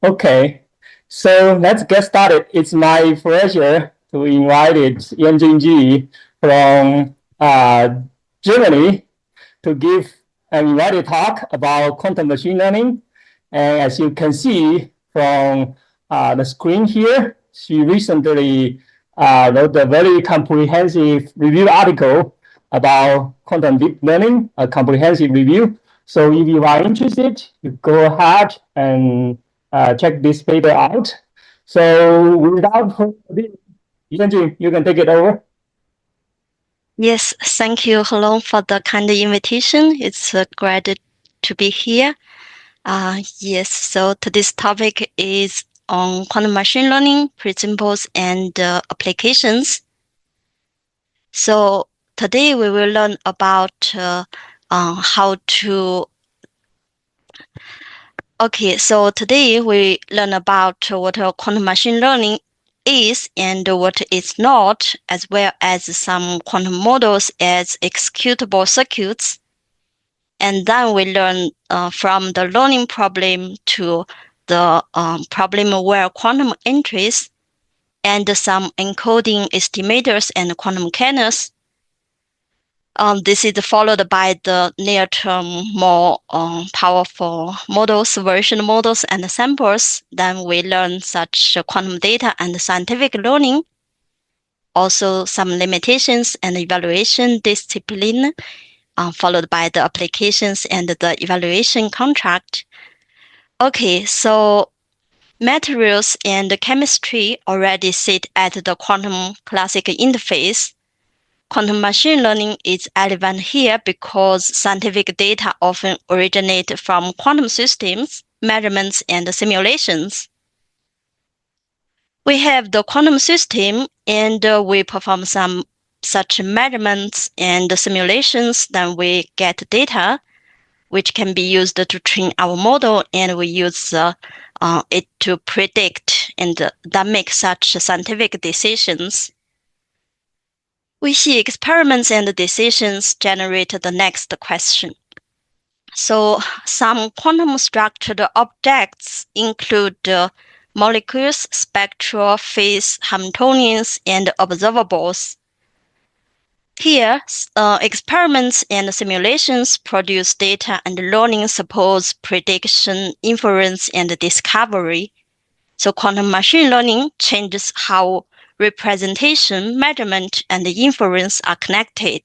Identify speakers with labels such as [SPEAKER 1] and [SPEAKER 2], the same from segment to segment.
[SPEAKER 1] Okay, so let's get started. It's my pleasure to invite Yanjun Ji from Germany to give an invited talk about quantum machine learning. And as you can see from the screen here, she recently wrote a very comprehensive review article about quantum deep learning, a comprehensive review. So if you are interested, you go ahead and check this paper out. So without further ado, Yanjun, you can take it over.
[SPEAKER 2] Yes, thank you, Hello, for the kind invitation. It's great to be here. Yes, so today's topic is on quantum machine learning principles and applications. So today we will learn about how to. Okay, so today we learn about what quantum machine learning is and what it's not, as well as some quantum models as executable circuits. And then we learn from the learning problem to the problem where quantum entries and some encoding estimators and quantum kernels. This is followed by the near-term, more powerful models, version models, and samples. Then we learn such quantum data and scientific learning. Also, some limitations and evaluation discipline, followed by the applications and the evaluation contract. Okay, so materials and chemistry already sit at the quantum classical interface. Quantum machine learning is relevant here because scientific data often originate from quantum systems, measurements, and simulations. We have the quantum system, and we perform some such measurements and simulations. Then we get data, which can be used to train our model, and we use it to predict and then make such scientific decisions. We see experiments and decisions generate the next question. So some quantum structured objects include molecules, spectra, phase, Hamiltonians, and observables. Here, experiments and simulations produce data, and learning supports prediction, inference, and discovery. So quantum machine learning changes how representation, measurement, and inference are connected.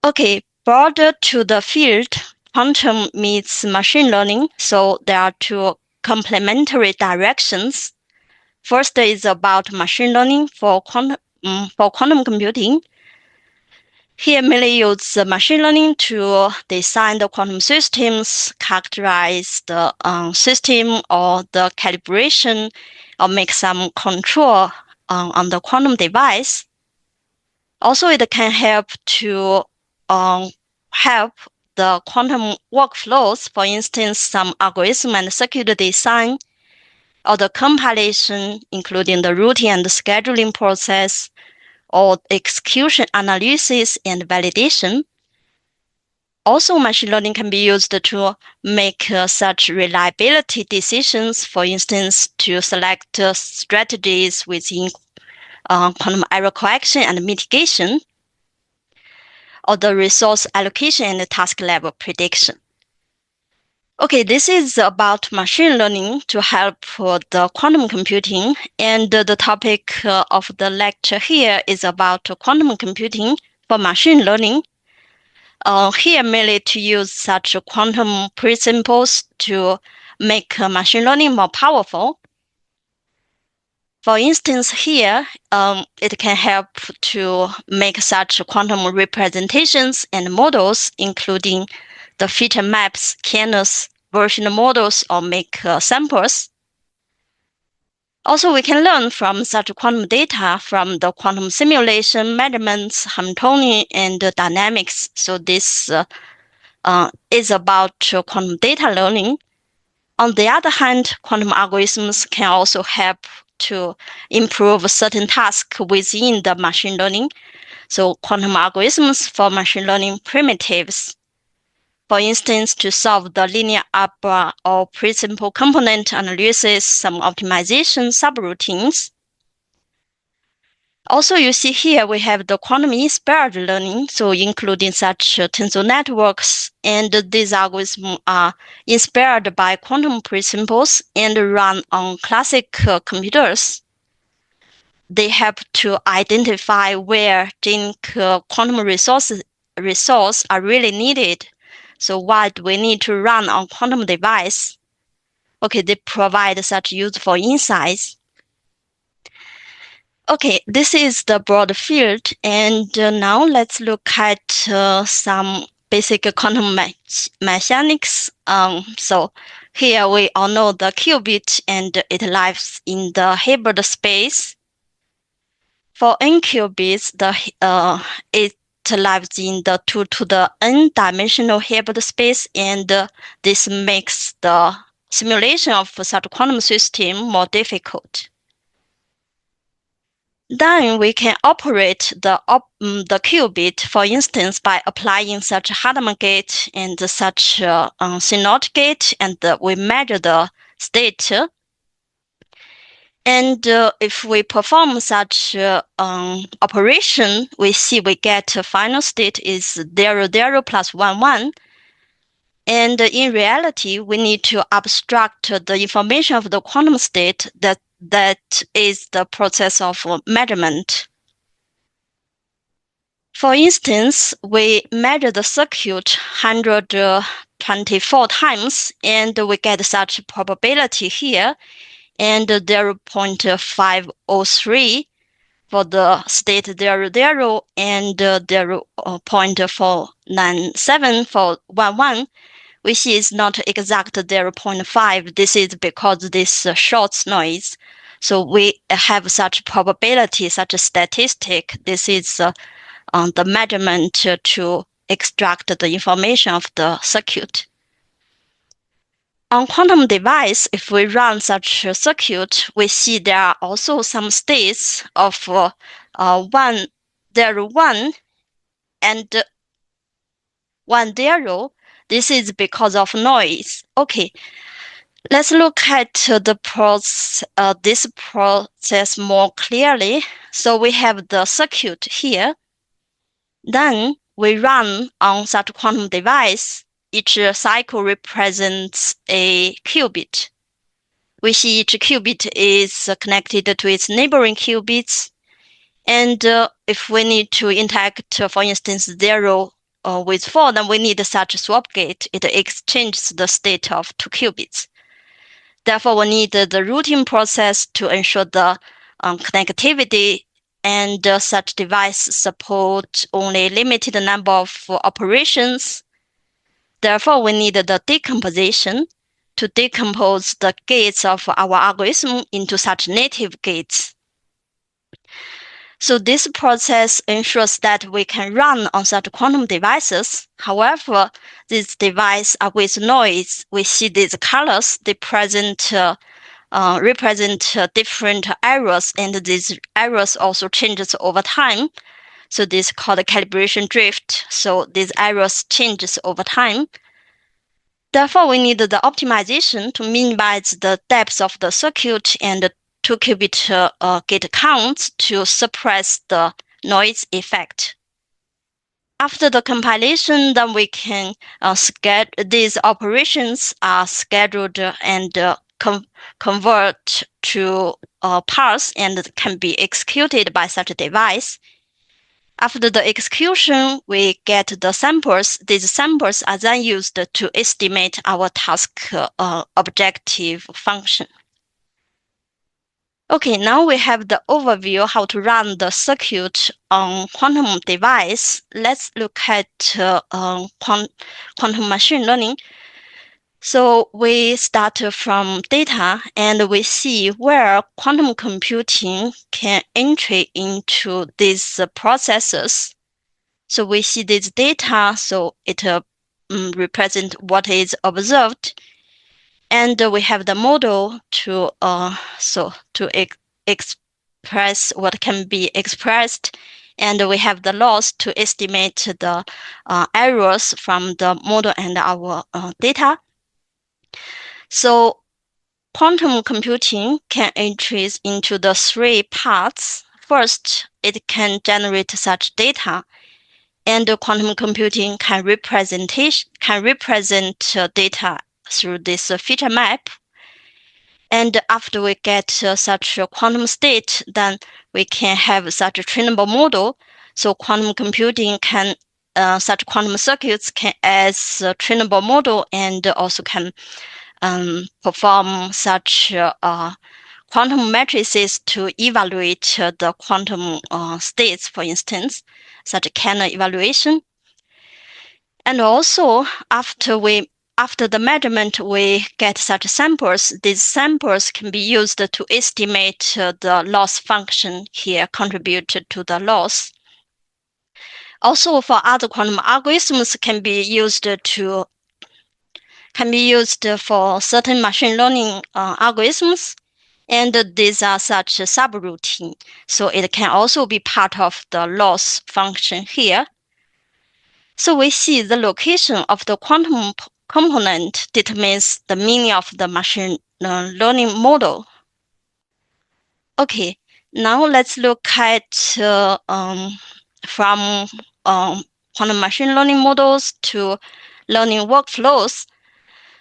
[SPEAKER 2] Okay, broader to the field, quantum meets machine learning, so there are two complementary directions. First is about machine learning for quantum computing. Here, mainly use machine learning to design the quantum systems, characterize the system or the calibration, or make some control on the quantum device. Also, it can help to help the quantum workflows, for instance, some algorithm and circuit design, or the compilation, including the routing and the scheduling process, or execution analysis and validation. Also, machine learning can be used to make such reliability decisions, for instance, to select strategies within quantum error correction and mitigation, or the resource allocation and task level prediction. Okay, this is about machine learning to help the quantum computing, and the topic of the lecture here is about quantum computing for machine learning. Here, merely to use such quantum principles to make machine learning more powerful. For instance, here, it can help to make such quantum representations and models, including the feature maps, kernels, version models, or make samples. Also, we can learn from such quantum data from the quantum simulation, measurements, Hamiltonian, and dynamics. So this is about quantum data learning. On the other hand, quantum algorithms can also help to improve certain tasks within the machine learning. So quantum algorithms for machine learning primitives. For instance, to solve the linear algebra or pre-simple component analysis, some optimization subroutines. Also, you see here we have the quantum-inspired learning, so including such tensor networks, and these algorithms are inspired by quantum pre-simples and run on classic computers. They help to identify where quantum resource are really needed. So why do we need to run on quantum device? Okay, they provide such useful insights. Okay, this is the broad field, and now let's look at some basic quantum mechanics. So here we all know the qubit, and it lives in the Hilbert space. For n qubits, it lives in the 2 to the n-dimensional Hilbert space, and this makes the simulation of such quantum system more difficult. Then we can operate the qubit, for instance, by applying such Harman gate and such CNOT gate, and we measure the state. And if we perform such operation, we see we get a final state is 0, 0 plus 1, 1. And in reality, we need to abstract the information of the quantum state that is the process of measurement. For instance, we measure the circuit 124 times, and we get such probability here, and 0.503 for the state 0, 0, and 0.497 for 1, 1. We see it's not exact 0.5. This is because this short noise. So we have such probability, such a statistic. This is the measurement to extract the information of the circuit. On quantum device, if we run such a circuit, we see there are also some states of 1, 0, 1 and 1, 0. This is because of noise. Okay, let's look at this process more clearly. So we have the circuit here. Then we run on such quantum device. Each cycle represents a qubit. We see each qubit is connected to its neighboring qubits. And if we need to interact, for instance, 0 with 4, then we need such a swap gate. It exchanges the state of 2 qubits. Therefore, we need the routing process to ensure the connectivity, and such device support only limited number of operations. Therefore, we need the decomposition to decompose the gates of our algorithm into such native gates. So this process ensures that we can run on such quantum devices. However, these devices are with noise. We see these colors, they represent different errors, and these errors also changes over time. So this is called calibration drift. So these errors changes over time. Therefore, we need the optimization to minimize the depth of the circuit and 2 qubit gate counts to suppress the noise effect. After the compilation, then we can these operations are scheduled and convert to parse and can be executed by such a device. After the execution, we get the samples. These samples are then used to estimate our task objective function. Okay, now we have the overview how to run the circuit on quantum device. Let's look at quantum machine learning. So we start from data, and we see where quantum computing can entry into these processes. So we see this data, so it represents what is observed. And we have the model to express what can be expressed, and we have the loss to estimate the errors from the model and our data. So quantum computing can entries into the three parts. First, it can generate such data, and quantum computing can represent data through this feature map. And after we get such a quantum state, then we can have such a trainable model. So quantum computing can, such quantum circuits can as a trainable model and also can perform such quantum matrices to evaluate the quantum states, for instance, such a Kerner evaluation. And also, after the measurement, we get such samples. These samples can be used to estimate the loss function here contributed to the loss. Also, for other quantum algorithms can be used for certain machine learning algorithms, and these are such a subroutine. So it can also be part of the loss function here. So we see the location of the quantum component determines the meaning of the machine learning model. Okay, now let's look at from quantum machine learning models to learning workflows.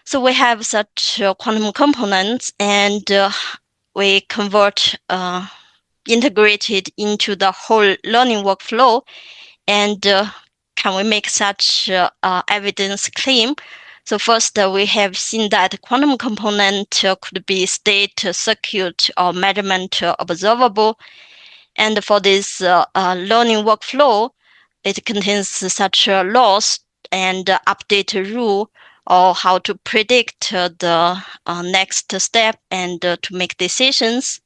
[SPEAKER 2] So we have such quantum components, and we convert integrated into the whole learning workflow, and can we make such evidence claim? So first, we have seen that quantum component could be state, circuit, or measurement observable. And for this learning workflow, it contains such a loss and update rule, or how to predict the next step and to make decisions.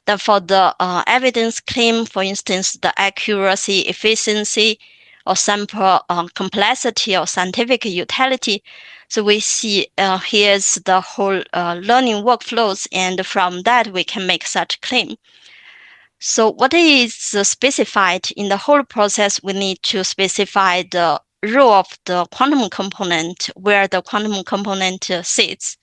[SPEAKER 2] Then for the evidence claim, for instance, the accuracy, efficiency, or sample complexity or scientific utility. So we see here's the whole learning workflows, and from that we can make such claim. So what is specified in the whole process? We need to specify the role of the quantum component, where the quantum component sits,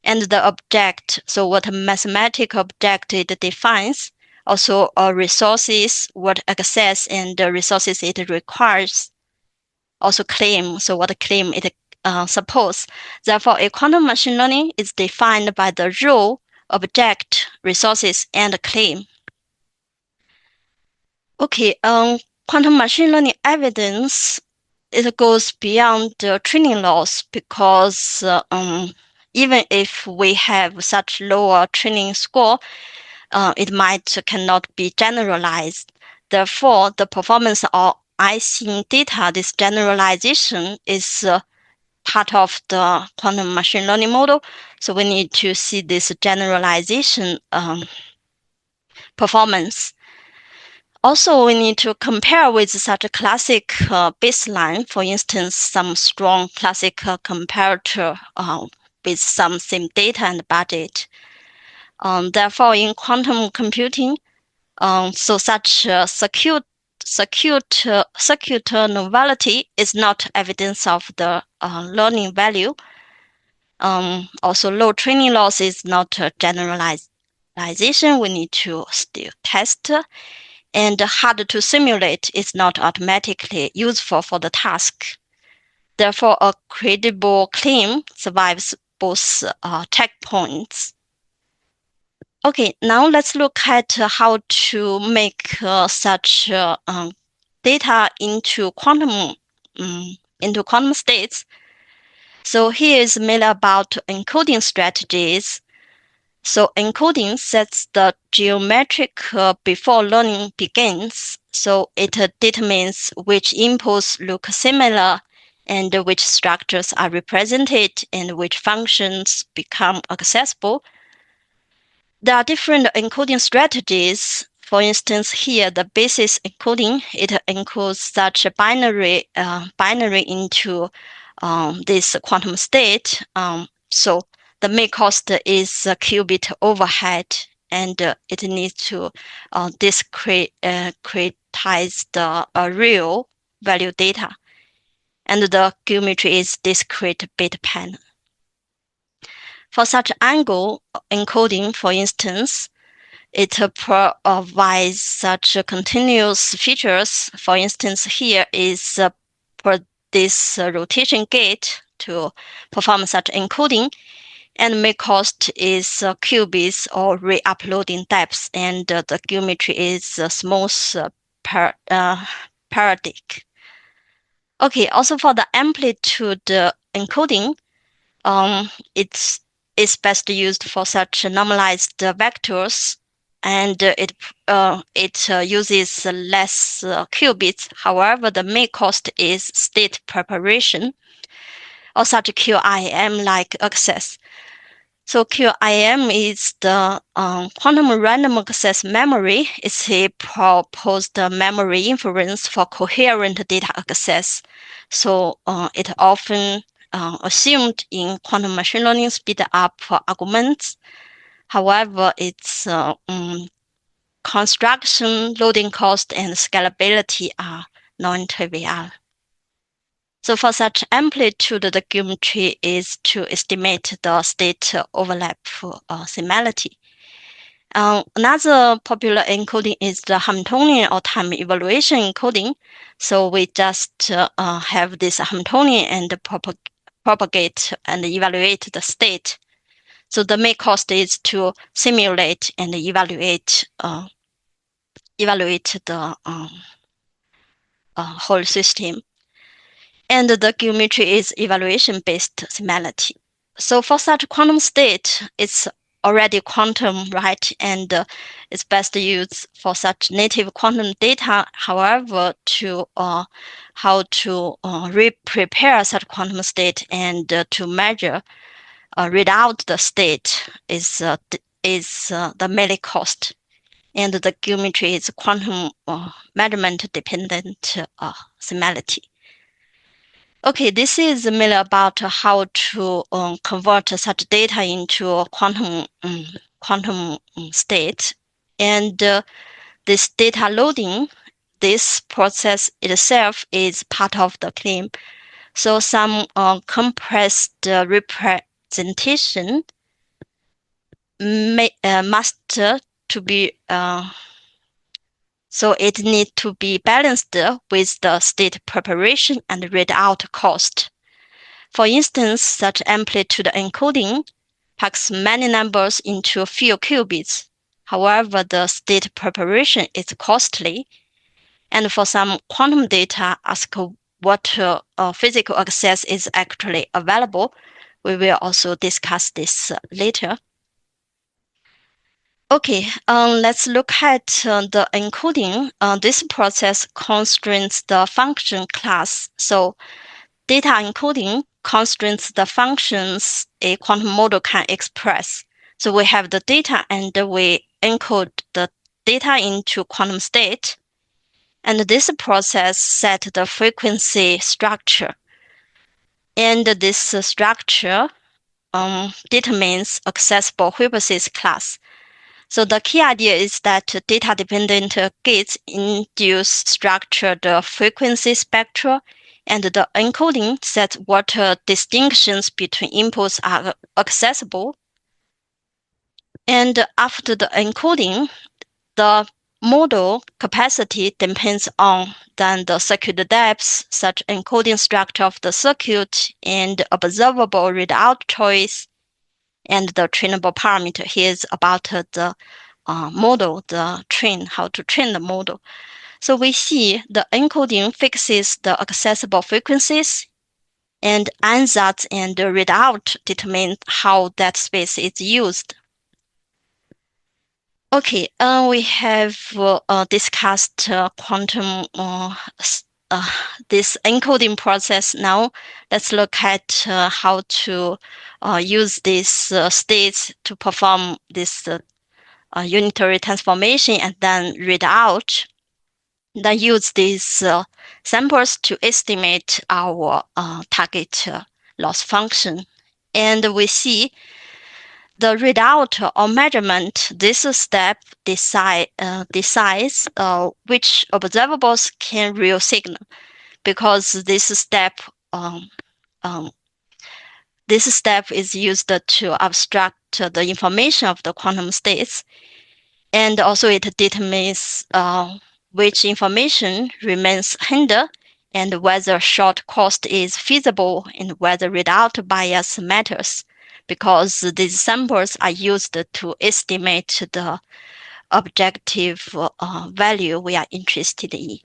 [SPEAKER 2] and the object, so what mathematical object it defines, also resources, what access and the resources it requires, also claim, so what claim it supposes. Therefore, a quantum machine learning is defined by the role, object, resources, and claim. Okay, quantum machine learning evidence, it goes beyond the training loss, because even if we have such lower training score, it cannot be generalized. Therefore, the performance of Ising data, this generalization is part of the quantum machine learning model. So we need to see this generalization performance. Also, we need to compare with such a classic baseline, for instance, some strong classic comparator with some same data and budget. Therefore, in quantum computing, so such circuit novelty is not evidence of the learning value. Also, low training loss is not a generalization. We need to still test, and hard to simulate is not automatically useful for the task. Therefore, a credible claim survives both checkpoints. Okay, now let's look at how to make such data into quantum states. So here is mainly about encoding strategies. So encoding sets the geometric before learning begins. So it determines which inputs look similar and which structures are represented and which functions become accessible. There are different encoding strategies. For instance, here the basis encoding, it encodes such a binary into this quantum state. So the main cost is a qubit overhead, and it needs to create quantize the real value data, and the geometry is discrete bit pattern. For such angle encoding, for instance, it provides such continuous features. For instance, here is for this rotation gate to perform such encoding, and may cost is qubits or re-uploading depth, and the geometry is smooth periodic. Okay, also for the amplitude encoding, it's best used for such normalized vectors, and it uses less qubits. However, the main cost is state preparation or such QIM-like access. So QIM is the quantum random access memory. It's a proposed memory inference for coherent data access. So it often assumed in quantum machine learning speed up arguments. However, its construction, loading cost, and scalability are non-trivial. So for such amplitude, the geometry is to estimate the state overlap similarity. Another popular encoding is the Hamiltonian or time evaluation encoding. So we just have this Hamiltonian and propagate and evaluate the state. So the main cost is to simulate and evaluate the whole system. And the geometry is evaluation-based similarity. So for such quantum state, it's already quantum, right? And it's best used for such native quantum data. However, to how to re-prepare such quantum state and to measure, read out the state is the melee cost. And the geometry is quantum measurement dependent similarity. Okay, this is mainly about how to convert such data into a quantum state. And this data loading, this process itself is part of the claim. So some compressed representation must to be so it needs to be balanced with the state preparation and readout cost. For instance, such amplitude encoding packs many numbers into a few qubits. However, the state preparation is costly. And for some quantum data, ask what physical access is actually available. We will also discuss this later. Okay, let's look at the encoding. This process constrains the function class. So data encoding constrains the functions a quantum model can express. So we have the data and we encode the data into quantum state. And this process set the frequency structure. And this structure determines accessible hypothesis class. So the key idea is that data-dependent gates induce structured frequency spectra, and the encoding sets what distinctions between inputs are accessible. And after the encoding, the model capacity depends on then the circuit depth, such encoding structure of the circuit, and observable readout choice, and the trainable parameter. Here is about the model, how to train the model. So we see the encoding fixes the accessible frequencies, and ansatz and readout determine how that space is used. Okay, we have discussed quantum this encoding process. Now let's look at how to use these states to perform this unitary transformation and then read out. Then use these samples to estimate our target loss function. And we see the readout or measurement, this step decides which observables can real signal, because this step is used to abstract the information of the quantum states, and also it determines which information remains hidden and whether short cost is feasible and whether readout bias matters, because these samples are used to estimate the objective value we are interested in.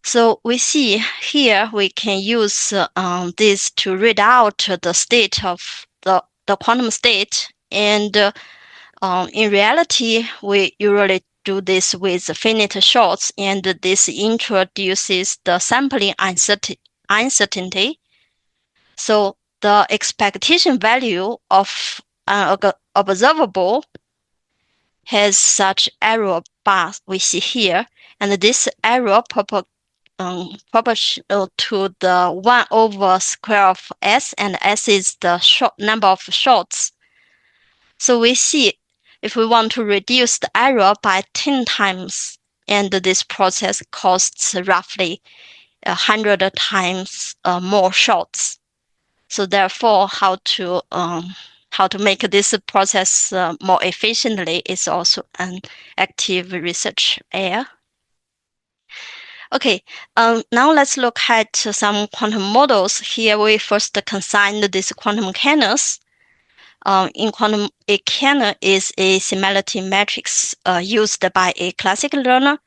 [SPEAKER 2] So we see here we can use this to read out the state of the quantum state, and in reality, we usually do this with finite shots, and this introduces the sampling uncertainty. So the expectation value of an observable has such error bar we see here, and this error proportional to the 1 over square of S, and S is the number of shots. So we see if we want to reduce the error by 10 times, and this process costs roughly 100 times more shots. So therefore, how to make this process more efficiently is also an active research area. Okay, now let's look at some quantum models. Here we first consigned this quantum canons. In quantum, a canon is a similarity matrix used by a classical learner,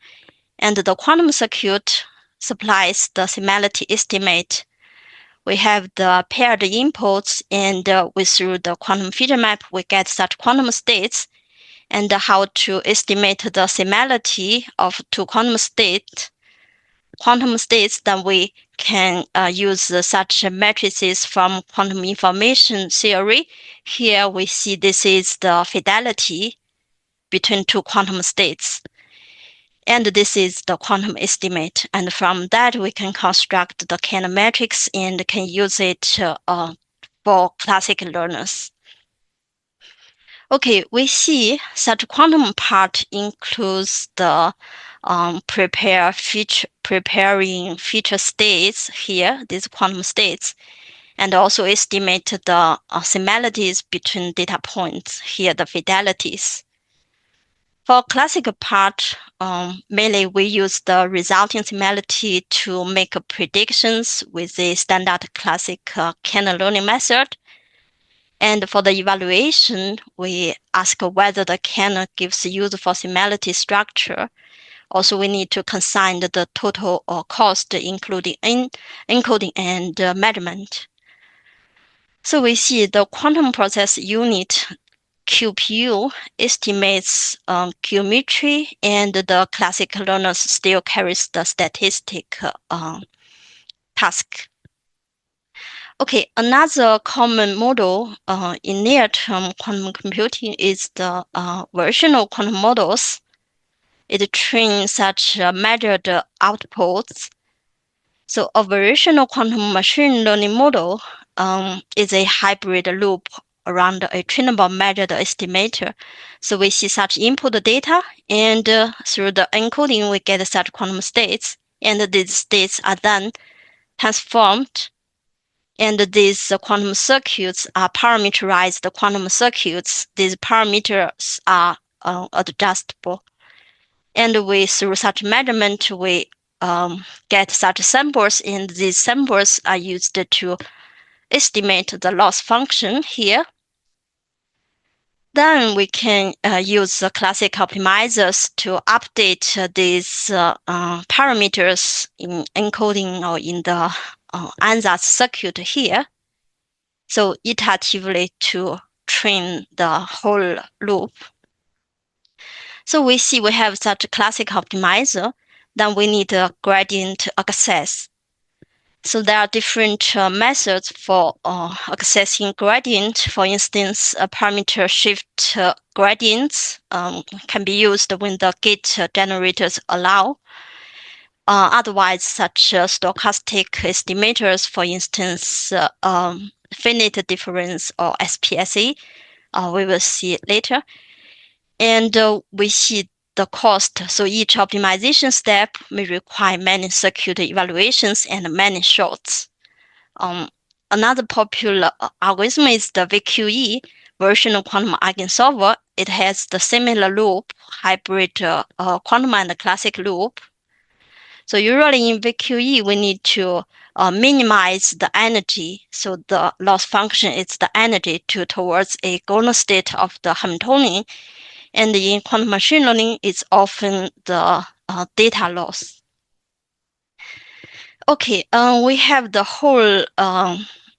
[SPEAKER 2] and the quantum circuit supplies the similarity estimate. We have the paired inputs, and through the quantum feature map, we get such quantum states, and how to estimate the similarity of two quantum states. Then we can use such matrices from quantum information theory. Here we see this is the fidelity between two quantum states, and this is the quantum estimate. And from that, we can construct the canon matrix and can use it for classical learners. Okay, we see such quantum part includes the preparing feature states here, these quantum states, and also estimate the similarities between data points, here the fidelities. For classical part, mainly we use the resulting similarity to make predictions with the standard classic canon learning method. And for the evaluation, we ask whether the canon gives useful similarity structure. Also, we need to consign the total cost, including encoding and measurement. So we see the quantum process unit QPU estimates geometry, and the classical learners still carries the statistic task. Okay, another common model in near-term quantum computing is the versional quantum models. It trains such measured outputs. So a versional quantum machine learning model is a hybrid loop around a trainable measured estimator. So we see such input data, and through the encoding, we get such quantum states, and these states are then transformed, and these quantum circuits are parameterized quantum circuits. These parameters are adjustable. And we, through such measurement, we get such samples, and these samples are used to estimate the loss function here. Then we can use the classic optimizers to update these parameters in encoding or in the ansatz circuit here. So iteratively to train the whole loop. So we see we have such a classic optimizer. Then we need a gradient access. So there are different methods for accessing gradient. For instance, parameter shift gradients can be used when the gate generators allow. Otherwise, such stochastic estimators, for instance, finite difference or SPSE, we will see later. And we see the cost. So each optimization step may require many circuit evaluations and many shots. Another popular algorithm is the VQE version of quantum eigensolver. It has the similar loop, hybrid quantum and classic loop. So usually in VQE, we need to minimize the energy. So the loss function is the energy towards a golden state of the Hamiltonian. And in quantum machine learning, it's often the data loss. Okay, we have the whole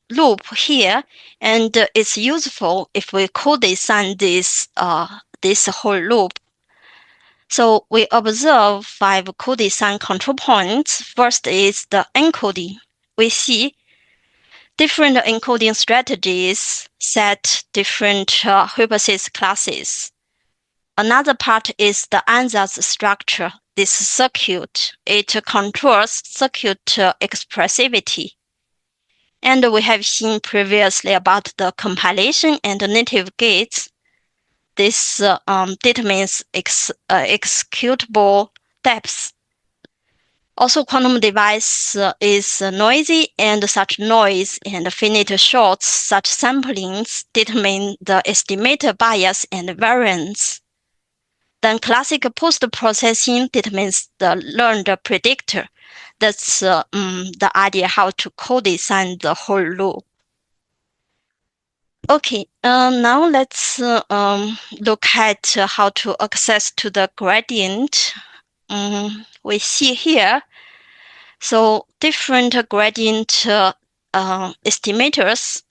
[SPEAKER 2] loop here, and it's useful if we co-design this whole loop. So we observe 5 co-design control points. First is the encoding. We see different encoding strategies set different hypothesis classes. Another part is the ansatz structure. This circuit, it controls circuit expressivity. And we have seen previously about the compilation and the native gates. This determines executable depths. Also, quantum device is noisy, and such noise and finite shots, such samplings determine the estimator bias and variance. Then classic post-processing determines the learned predictor. That's the idea how to co-design the whole loop. Okay, now let's look at how to access to the gradient. We see here, so different gradient estimators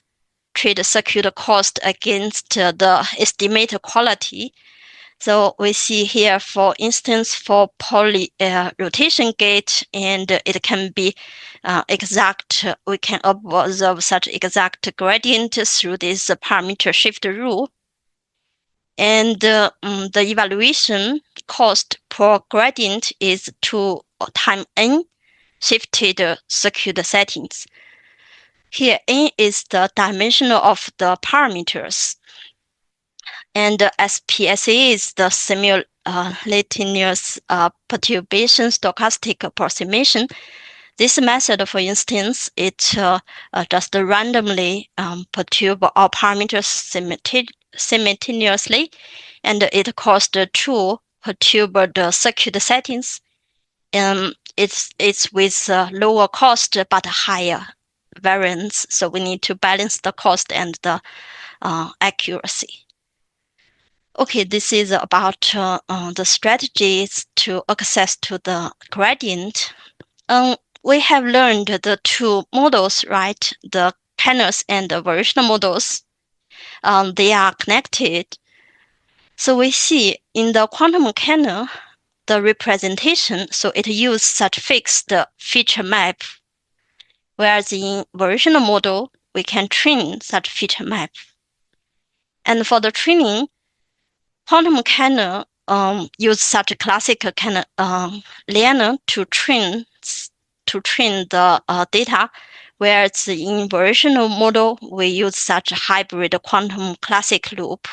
[SPEAKER 2] trade circuit cost against the estimator quality. So we see here, for instance, for poly rotation gate, and it can be exact. We can observe such exact gradient through this parameter shift rule. And the evaluation cost per gradient is 2 times n shifted circuit settings. Here, n is the dimension of the parameters. And SPSA is the simultaneous perturbation stochastic approximation. This method, for instance, it just randomly perturb all parameters simultaneously, and it caused to perturb the circuit settings. It's with lower cost but higher variance, so we need to balance the cost and the accuracy. Okay, this is about the strategies to access to the gradient. We have learned the 2 models, right? The kernels and the variational models. They are connected. So we see in the quantum kernel, the representation, so it uses such fixed feature map. Whereas in variational model, we can train such feature map. And for the training, quantum kernel use such a classic kernel learner to train the data, whereas in variational model we use such a hybrid quantum classic loop.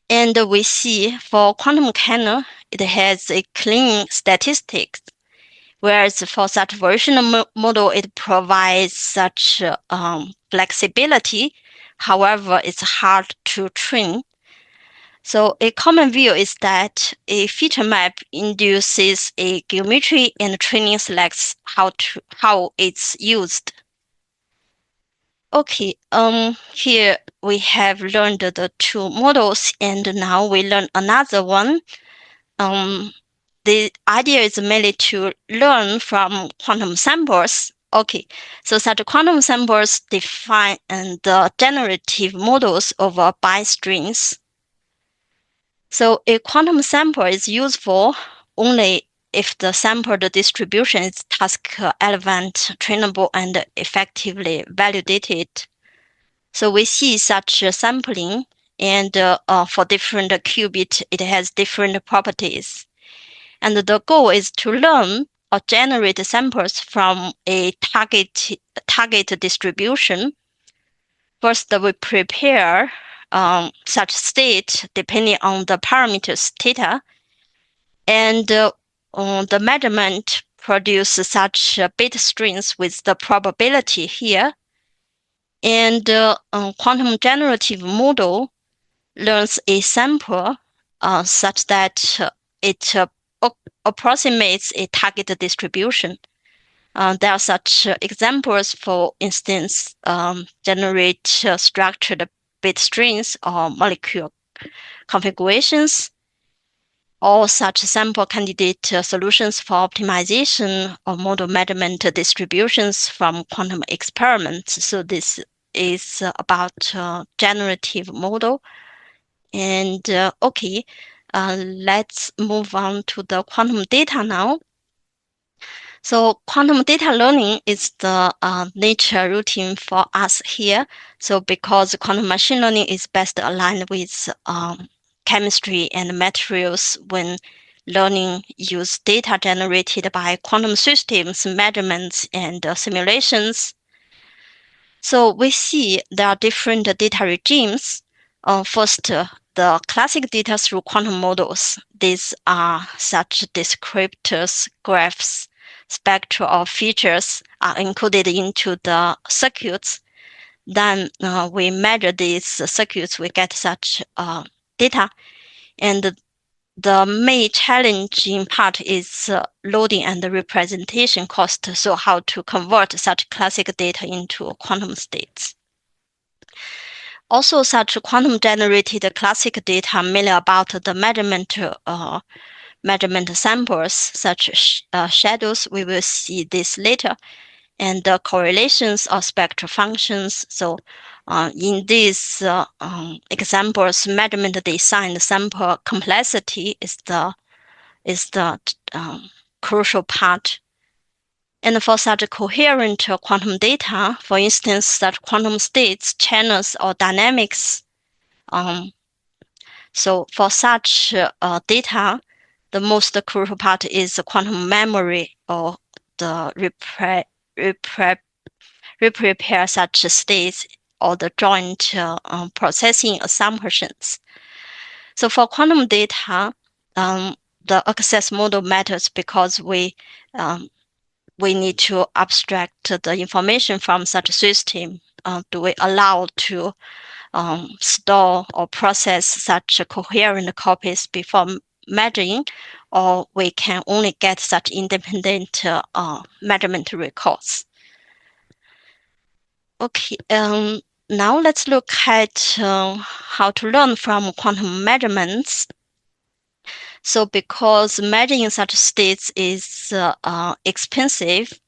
[SPEAKER 2] And we see for quantum kernel, it has a clean statistics, whereas for such variational model, it provides such flexibility. However, it's hard to train. So a common view is that a feature map induces a geometry, and training selects how it's used. Okay, here we have learned the 2 models, and now we learn another one. The idea is mainly to learn from quantum samples. Okay, so such quantum samples define the generative models over bystrings. So a quantum sample is useful only if the sampled distribution is task relevant, trainable, and effectively validated. So we see such sampling, and for different qubit, it has different properties. And the goal is to learn or generate samples from a target distribution. First, we prepare such state depending on the parameters theta, and the measurement produce such bit strings with the probability here. And quantum generative model learns a sample such that it approximates a target distribution. There are such examples, for instance, generate structured bit strings or molecule configurations, or such sample candidate solutions for optimization or model measurement distributions from quantum experiments. So this is about generative model. And okay, let's move on to the quantum data now. So quantum data learning is the nature routine for us here. So because quantum machine learning is best aligned with chemistry and materials when learning use data generated by quantum systems, measurements, and simulations. So we see there are different data regimes. First, the classic data through quantum models. These are such descriptors, graphs, spectra of features are encoded into the circuits. Then we measure these circuits, we get such data. And the main challenging part is loading and representation cost. So how to convert such classic data into quantum states. Also, such quantum generated classic data mainly about the measurement samples, such shadows. We will see this later, and the correlations of spectral functions. So in these examples, measurement design sample complexity is the crucial part. And for such coherent quantum data, for instance, such quantum states, channels, or dynamics. So for such data, the most crucial part is the quantum memory, or the reprepare such states, or the joint processing assumptions. So for quantum data, the access model matters because we need to abstract the information from such a system. Do we allow to store or process such coherent copies before measuring, or we can only get such independent measurement records? Okay, now let's look at how to learn from quantum measurements. So because measuring such states is expensive,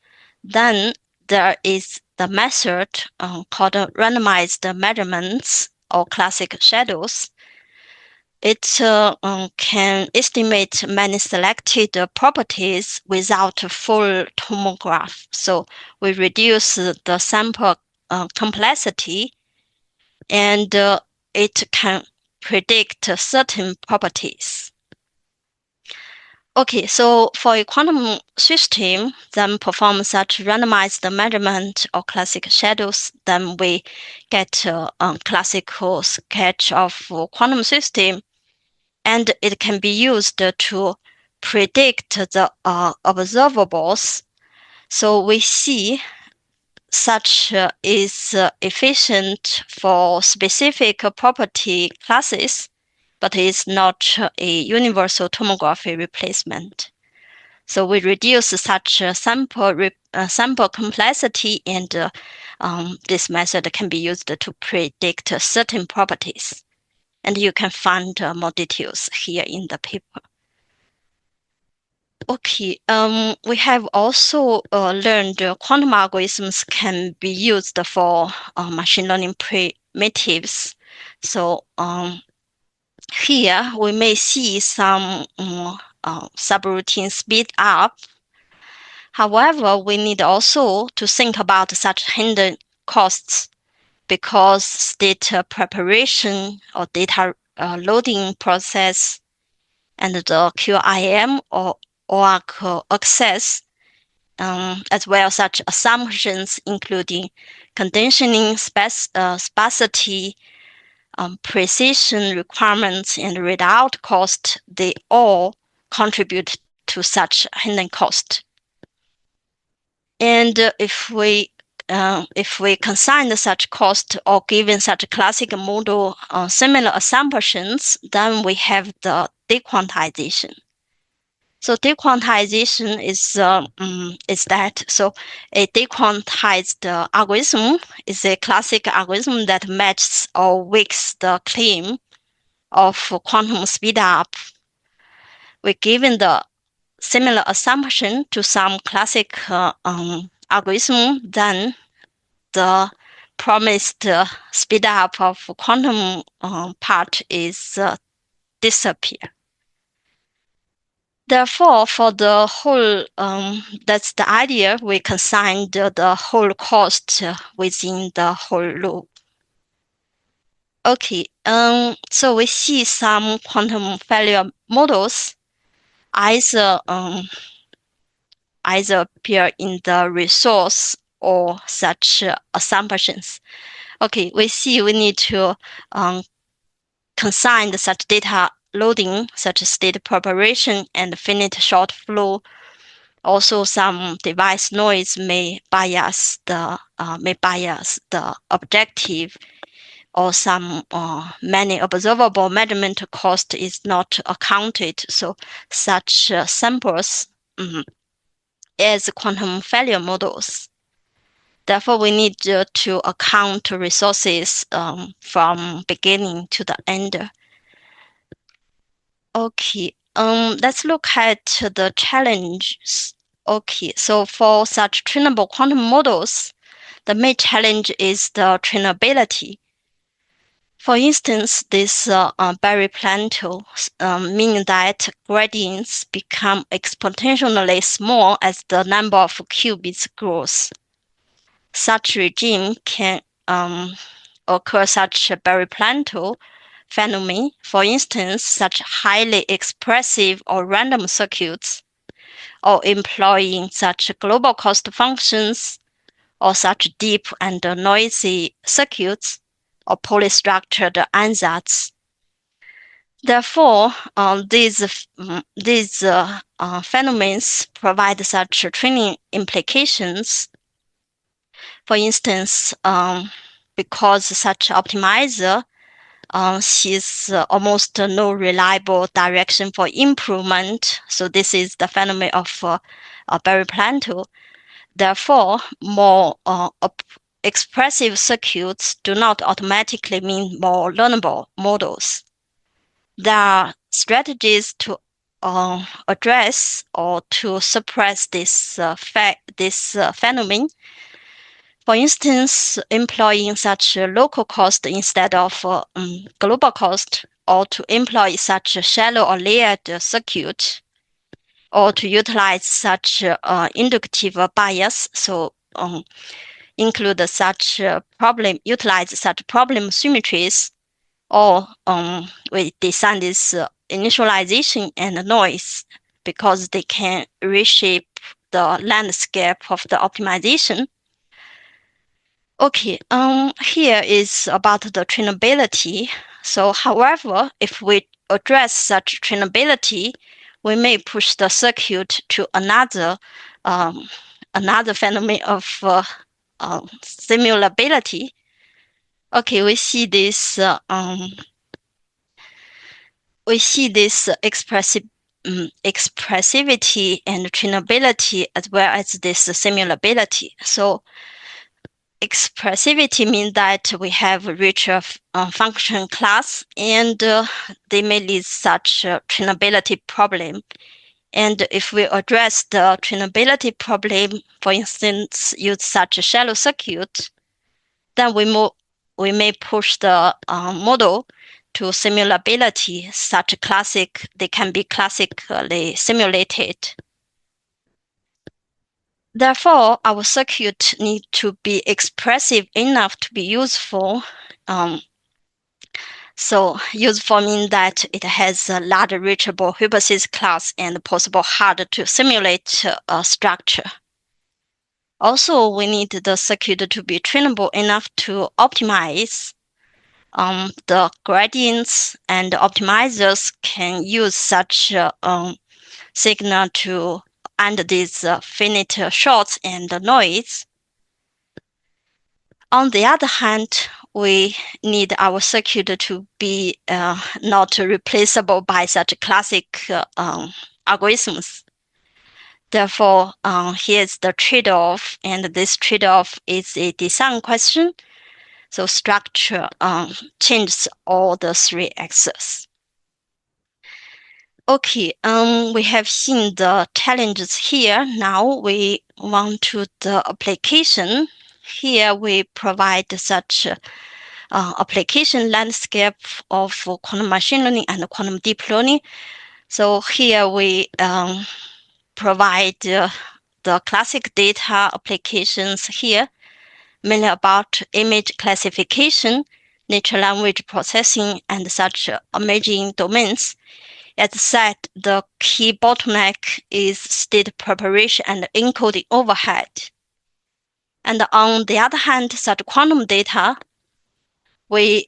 [SPEAKER 2] then there is the method called randomized measurements, or classic shadows. It can estimate many selected properties without a full tomograph. So we reduce the sample complexity, and it can predict certain properties. Okay, so for a quantum system, then perform such randomized measurement or classic shadows, then we get a classical sketch of quantum system, and it can be used to predict the observables. So we see such is efficient for specific property classes, but is not a universal tomography replacement. So we reduce such sample complexity, and this method can be used to predict certain properties. And you can find more details here in the paper. Okay, we have also learned quantum algorithms can be used for machine learning primitives. So here we may see some subroutine speed up. However, we need also to think about such hidden costs, because state preparation or data loading process and the QIM or Oracle access, as well as such assumptions, including conditioning, sparsity, precision requirements, and readout cost, they all contribute to such hidden cost. And if we consign such cost or given such classic model similar assumptions, then we have the dequantization. So dequantization is that. So a dequantized algorithm is a classic algorithm that matches or weaks the claim of quantum speed up. We're given the similar assumption to some classic algorithm, then the promised speed up of quantum part is disappear. Therefore, for the whole, that's the idea, we consign the whole cost within the whole loop. Okay, so we see some quantum failure models either appear in the resource or such assumptions. Okay, we see we need to consign such data loading, such as state preparation and finite short flow. Also, some device noise may bias the objective, or some many observable measurement cost is not accounted. So such samples as quantum failure models. Therefore, we need to account resources from beginning to the end. Okay, let's look at the challenges. Okay, so for such trainable quantum models, the main challenge is the trainability. For instance, this Berry plateau means that gradients become exponentially small as the number of qubits grows. Such regime can occur such a Berry plateau phenomenon, for instance, such highly expressive or random circuits, or employing such global cost functions, or such deep and noisy circuits, or polystructured ansatz. Therefore, these phenomena provide such training implications. For instance, because such optimizer sees almost no reliable direction for improvement. So this is the phenomenon of Berry plateau. Therefore, more expressive circuits do not automatically mean more learnable models. There are strategies to address or to suppress this phenomenon. For instance, employing such local cost instead of global cost, or to employ such shallow or layered circuit, or to utilize such inductive bias. So include such utilize such problem symmetries, or we design this initialization and noise because they can reshape the landscape of the optimization. Okay, here is about the trainability. So, however, if we address such trainability, we may push the circuit to another phenomenon of simulability. Okay, we see this expressivity and trainability as well as this simulability. So expressivity means that we have richer function class, and they may lead such a trainability problem. And if we address the trainability problem, for instance, use such a shallow circuit, then we may push the model to simulability. They can be classically simulated. Therefore, our circuit need to be expressive enough to be useful. So useful means that it has a large reachable hypothesis class and possible hard to simulate structure. Also, we need the circuit to be trainable enough to optimize the gradients, and optimizers can use such signal to end these finite shorts and noise. On the other hand, we need our circuit to be not replaceable by such classic algorithms. Therefore, here's the trade-off, and this trade-off is a design question. So structure changes all the three axes. Okay, we have seen the challenges here. Now we want to the application. Here we provide such application landscape of quantum machine learning and quantum deep learning. So here we provide the classic data applications here, mainly about image classification, natural language processing, and such emerging domains. As said, the key bottleneck is state preparation and encoding overhead. And on the other hand, such quantum data, we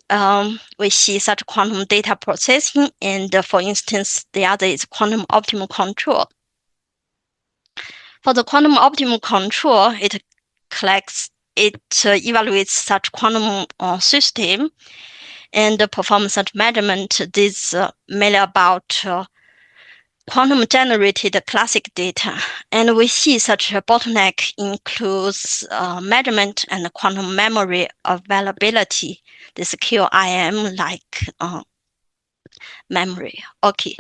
[SPEAKER 2] see such quantum data processing, and for instance, the other is quantum optimal control. For the quantum optimal control, it evaluates such quantum system and performs such measurement. This mainly about quantum generated classic data, and we see such a bottleneck includes measurement and quantum memory availability, this QIM like memory. Okay,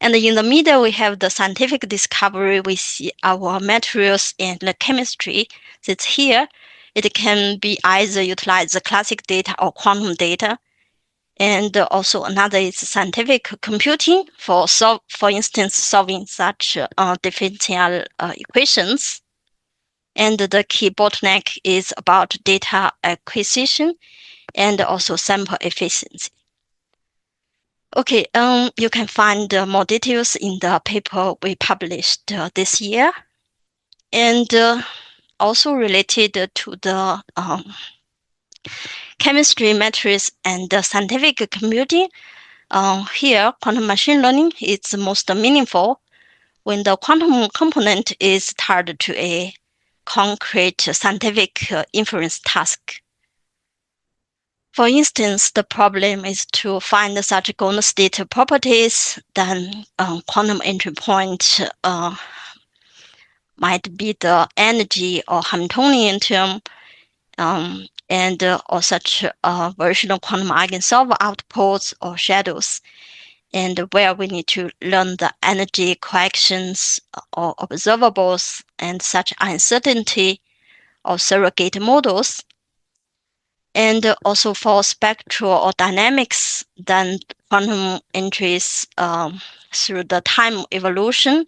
[SPEAKER 2] and in the middle we have the scientific discovery. We see our materials and the chemistry. That's here. It can be either utilize the classic data or quantum data. And also another is scientific computing for instance, solving such differential equations. And the key bottleneck is about data acquisition and also sample efficiency. Okay, you can find more details in the paper we published this year. And also related to the chemistry, matrix, and scientific computing, here quantum machine learning is most meaningful when the quantum component is tied to a concrete scientific inference task. For instance, the problem is to find such golden state properties. Then quantum entry point might be the energy or Hamiltonian term, and or such version of quantum eigensolver outputs or shadows, and where we need to learn the energy corrections or observables and such uncertainty or surrogate models. And also for spectral or dynamics, then quantum entries through the time evolution,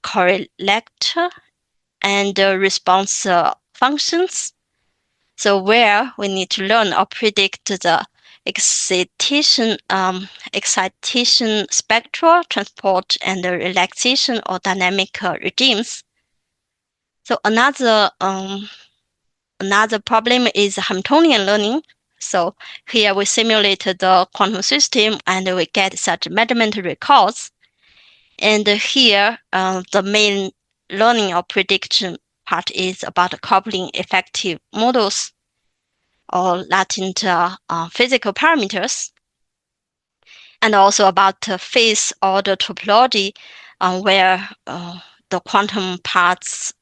[SPEAKER 2] correlate, and response functions. So where we need to learn or predict the excitation spectral transport and relaxation or dynamic regimes. So another problem is Hamiltonian learning. So here we simulate the quantum system and we get such measurement records. And here the main learning or prediction part is about coupling effective models or latent physical parameters, and also about phase order topology, where the quantum parts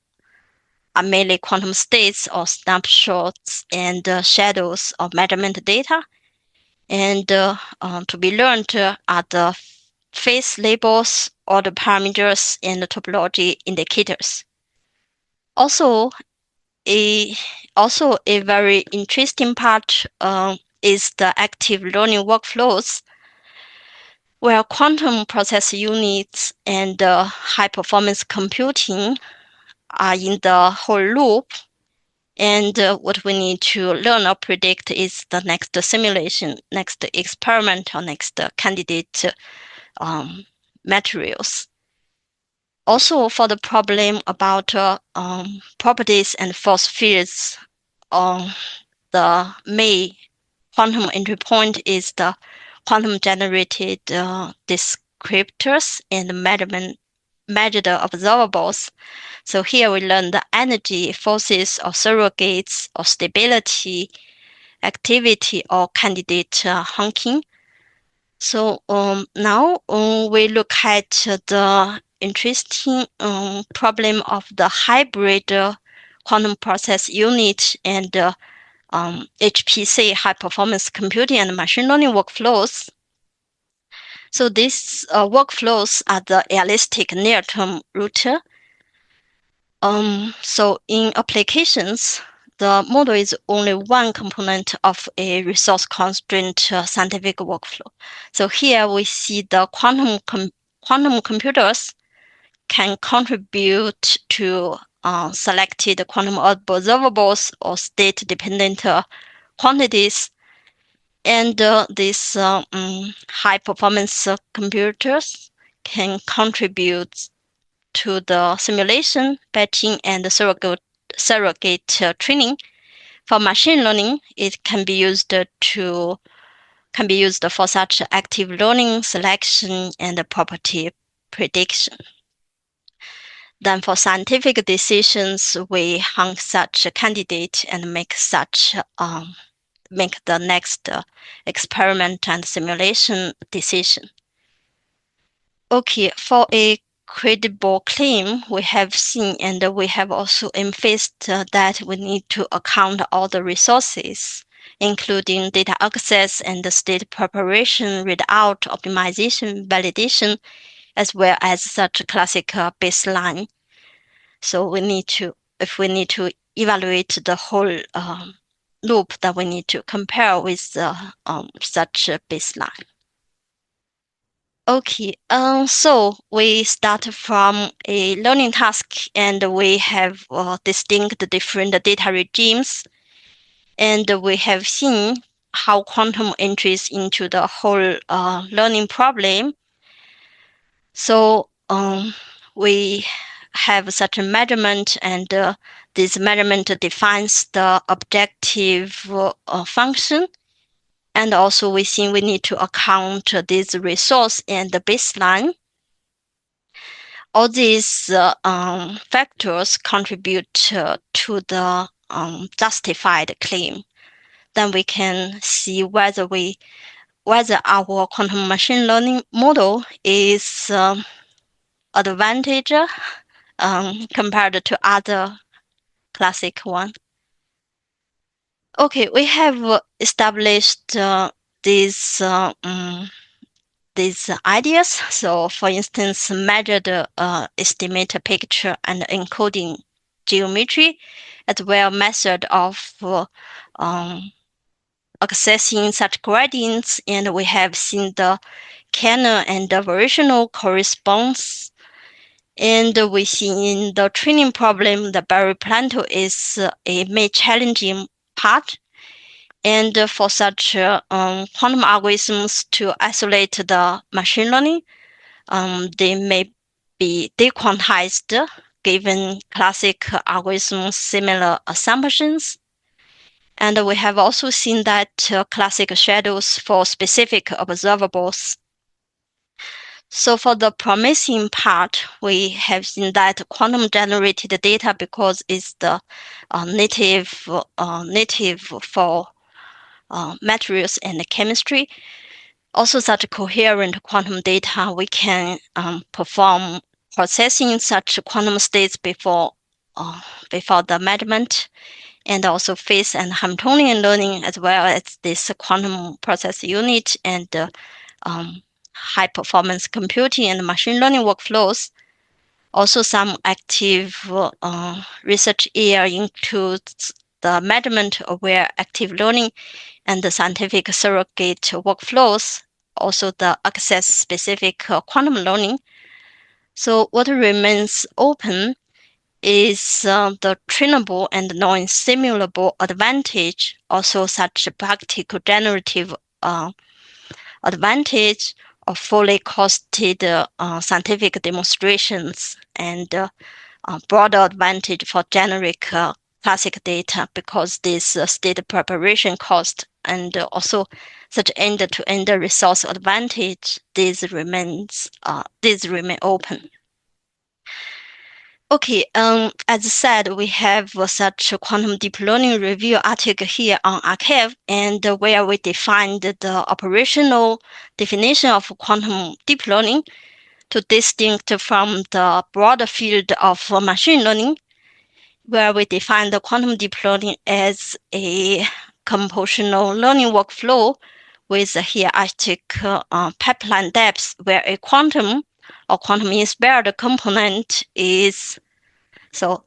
[SPEAKER 2] are mainly quantum states or snapshots and shadows of measurement data. And to be learned are the phase labels, order parameters, and the topology indicators. Also a very interesting part is the active learning workflows, where quantum process units and high performance computing are in the whole loop. And what we need to learn or predict is the next simulation, next experiment, or next candidate materials. Also, for the problem about properties and force fields, the main quantum entry point is the quantum generated descriptors and measured observables. So here we learn the energy, forces, or surrogates, or stability, activity, or candidate honking. So now we look at the interesting problem of the hybrid quantum process unit and HPC, high performance computing and machine learning workflows. So these workflows are the realistic near-term router. So in applications, the model is only one component of a resource-constrained scientific workflow. So here we see the quantum computers can contribute to selected quantum observables or state-dependent quantities. And these high-performance computers can contribute to the simulation, batching, and surrogate training. For machine learning, it can be used for such active learning, selection, and property prediction. Then for scientific decisions, we hunt such a candidate and make the next experiment and simulation decision. Okay, for a credible claim, we have seen and we have also emphasized that we need to account all the resources, including data access and state preparation, readout, optimization, validation, as well as such a classic baseline. So if we need to evaluate the whole loop, that we need to compare with such a baseline. Okay, so we start from a learning task and we have distinct different data regimes, and we have seen how quantum enters into the whole learning problem. So we have such a measurement, and this measurement defines the objective function. And also we think we need to account this resource and the baseline. All these factors contribute to the justified claim. Then we can see whether our quantum machine learning model is advantageous compared to other classic one. Okay, we have established these ideas. So for instance, measured estimate picture and encoding geometry, as well method of accessing such gradients, and we have seen the Cannon and the variational corresponds. And we see in the training problem, the Barry Plateau is a main challenging part. And for such quantum algorithms to isolate the machine learning, they may be dequantized given classic algorithms similar assumptions. And we have also seen that classic shadows for specific observables. So for the promising part, we have seen that quantum generated data, because it's the native for materials and chemistry. Also such coherent quantum data, we can perform processing such quantum states before the measurement, and also phase and Hamiltonian learning, as well as this quantum process unit and high performance computing and machine learning workflows. Also some active research area includes the measurement aware active learning and the scientific surrogate workflows, also the access specific quantum learning. So what remains open is the trainable and non-simulable advantage, also such practical generative advantage, fully costed scientific demonstrations and broader advantage for generic classic data because this state preparation cost and also such end-to-end resource advantage, these remain open. Okay, as I said, we have such a quantum deep learning review article here on arXiv, and where we defined the operational definition of quantum deep learning to distinct from the broader field of machine learning, where we define the quantum deep learning as a compositional learning workflow with a hierarchic pipeline depth, where a quantum or quantum-inspired component is so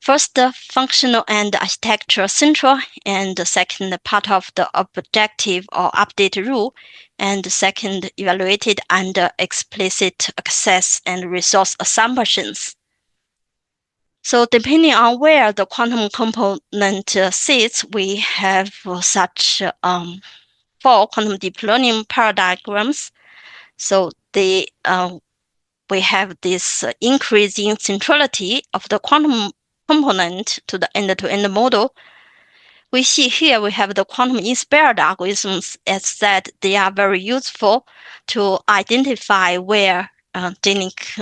[SPEAKER 2] first functional and architecture central, and the second part of the objective or update rule, and the second evaluated under explicit access and resource assumptions. So depending on where the quantum component sits, we have such 4 quantum deep learning paradigms. So we have this increasing centrality of the quantum component to the end-to-end model. We see here we have the quantum-inspired algorithms as that they are very useful to identify where genic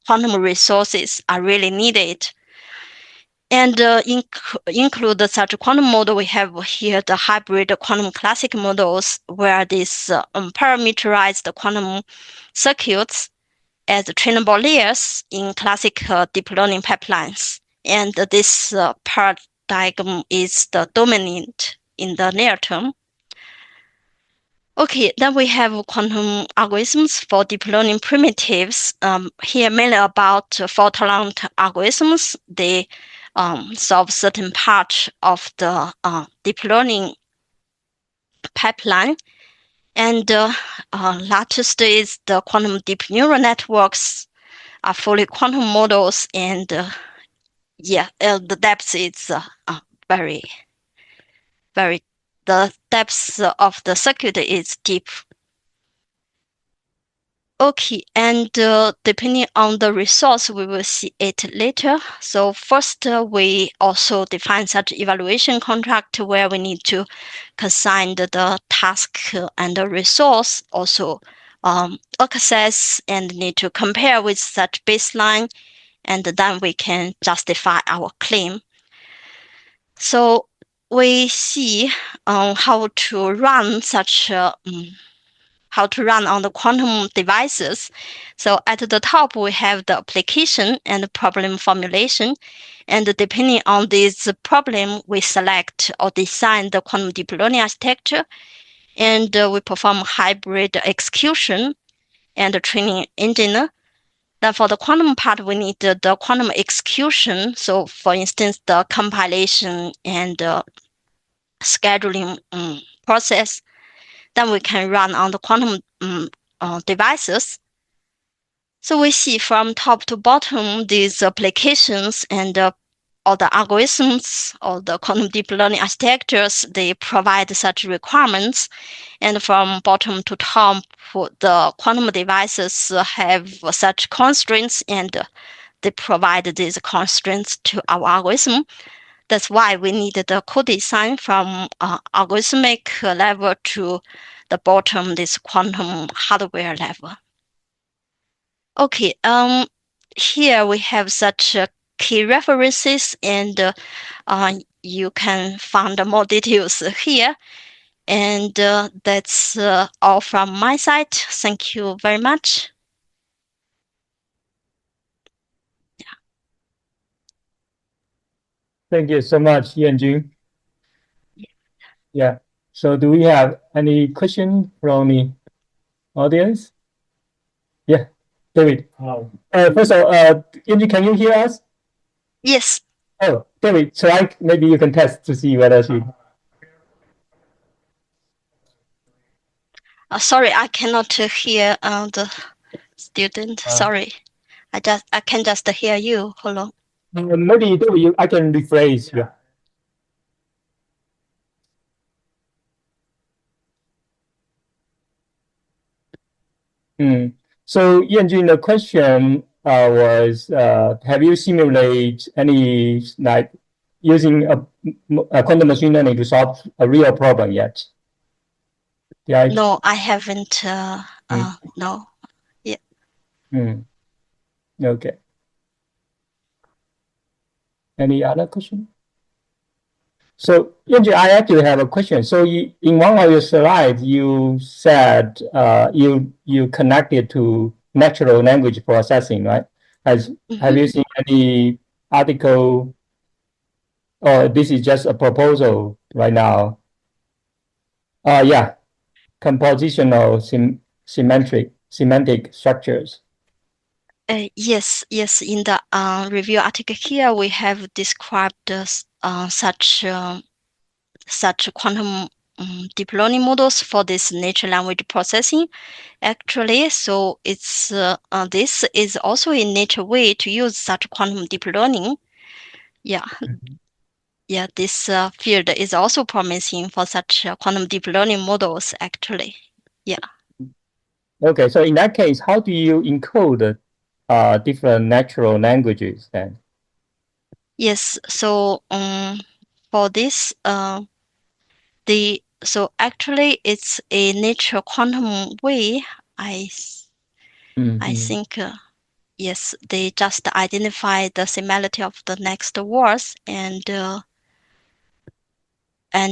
[SPEAKER 2] quantum resources are really needed. And include such quantum model, we have here the hybrid quantum classic models where these parameterized quantum circuits as trainable layers in classic deep learning pipelines. And this paradigm is the dominant in the near term. Okay, then we have quantum algorithms for deep learning primitives. Here mainly about fault-tolerant algorithms. They solve certain part of the deep learning pipeline. And latest is the quantum deep neural networks are fully quantum models, and the depth is very, the depth of the circuit is deep. Okay, and depending on the resource, we will see it later. So first, we also define such evaluation contract where we need to consign the task and the resource, also access, and need to compare with such baseline, and then we can justify our claim. So we see how to run such how to run on the quantum devices. So at the top, we have the application and problem formulation. And depending on this problem, we select or design the quantum deep learning architecture. And we perform hybrid execution and the training engine. Then for the quantum part, we need the quantum execution. So for instance, the compilation and scheduling process. Then we can run on the quantum devices. So we see from top to bottom these applications and all the algorithms or the quantum deep learning architectures, they provide such requirements. And from bottom to top, the quantum devices have such constraints, and they provide these constraints to our algorithm. That's why we need the co-design from algorithmic level to the bottom, this quantum hardware level. Okay, here we have such key references, and you can find more details here. And that's all from my side. Thank you very much.
[SPEAKER 1] Thank you so much, Yanjun. Yeah. So do we have any question from the audience? Yeah, David. First of all, Yanjun, can you hear us?
[SPEAKER 2] Yes.
[SPEAKER 1] Oh, David, so maybe you can test to see whether she.
[SPEAKER 2] Sorry, I cannot hear the student. Sorry, I can just hear you. Hold on.
[SPEAKER 1] Maybe David, I can rephrase. Yeah. Mm. So, Yanjun, the question was, have you simulated any like using a quantum machine learning to solve a real problem yet? Yeah.
[SPEAKER 2] No, I haven't.
[SPEAKER 1] Mm.
[SPEAKER 2] No. Yeah.
[SPEAKER 1] Mm. Okay. Any other question? So, Yanjun, I actually have a question. So, in one of your slides, you said you connected to natural language processing, right? Have
[SPEAKER 2] Mhm.
[SPEAKER 1] you seen any article, or this is just a proposal right now? Yeah, compositional semantic structures.
[SPEAKER 2] Yes. In the review article here, we have described such quantum deep learning models for this natural language processing. Actually, so this is also a nature way to use such quantum deep learning. Yeah,
[SPEAKER 1] Mhm.
[SPEAKER 2] yeah. This field is also promising for such quantum deep learning models. Actually, yeah.
[SPEAKER 1] Okay, so in that case, how do you encode different natural languages then?
[SPEAKER 2] Yes. So for this the so actually it's a natural quantum way. I I
[SPEAKER 1] Mm-hmm.
[SPEAKER 2] think yes, they just identify the similarity of the next words, and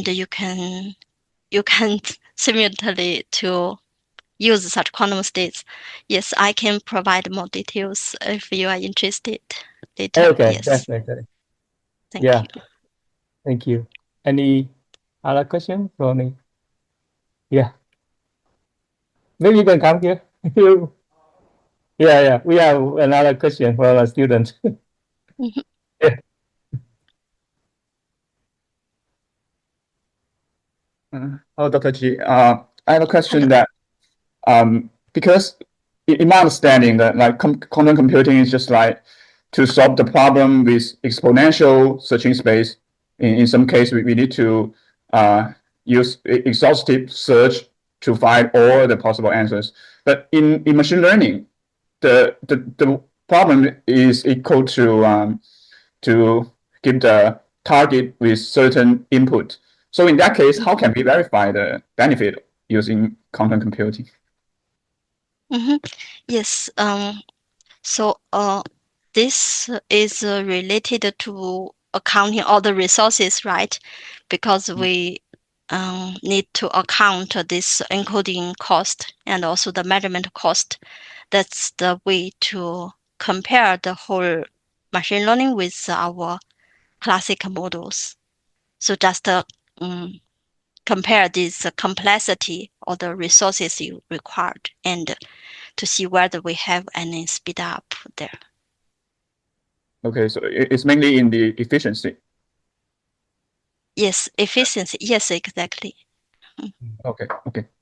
[SPEAKER 2] you can simultaneously to use such quantum states. Yes, I can provide more details if you are interested later.
[SPEAKER 1] Okay,
[SPEAKER 2] Yes,
[SPEAKER 1] definitely.
[SPEAKER 2] thank
[SPEAKER 1] Yeah,
[SPEAKER 2] you.
[SPEAKER 1] thank you. Any other question from me? Yeah, maybe you can come here. Yeah, we have another question from a student.
[SPEAKER 2] Mhm.
[SPEAKER 1] Yeah.
[SPEAKER 3] Hello, Dr. G. I have a
[SPEAKER 2] Hello.
[SPEAKER 3] question that because in my understanding that like quantum computing is just like to solve the problem with exponential searching space. In some case, we need to use exhaustive search to find all the possible answers. But in machine learning, the problem is equal to give the target with certain input. So in that case, how can we verify the benefit using quantum computing?
[SPEAKER 2] Mhm. Yes. So this is related to accounting all the resources, right? Because we need to account this encoding cost and also the measurement cost. That's the way to compare the whole machine learning with our classic models. So just compare this complexity or the resources you required and to see whether we have any speed up there.
[SPEAKER 3] Okay, so it's mainly in the efficiency.
[SPEAKER 2] Yes, efficiency. Yes, exactly.
[SPEAKER 3] Okay,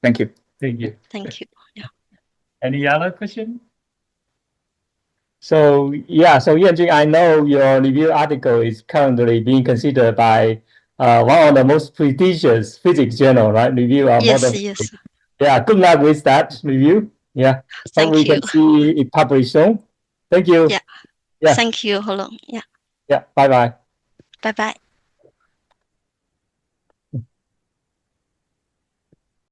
[SPEAKER 3] thank you.
[SPEAKER 1] Thank you.
[SPEAKER 2] Thank you. Yeah.
[SPEAKER 1] Any other question? So yeah, so Yanjing, I know your review article is currently being considered by one of the most prestigious physics journal, right? Review of
[SPEAKER 2] Yes,
[SPEAKER 1] modern
[SPEAKER 2] yes.
[SPEAKER 1] physics. Yeah, good luck with that review. Yeah, hope
[SPEAKER 2] Thank
[SPEAKER 1] we
[SPEAKER 2] you.
[SPEAKER 1] can see it published soon. Thank you.
[SPEAKER 2] Yeah.
[SPEAKER 1] Yeah,
[SPEAKER 2] Thank you. Hold on. Yeah.
[SPEAKER 1] yeah. Bye bye.
[SPEAKER 2] Bye bye.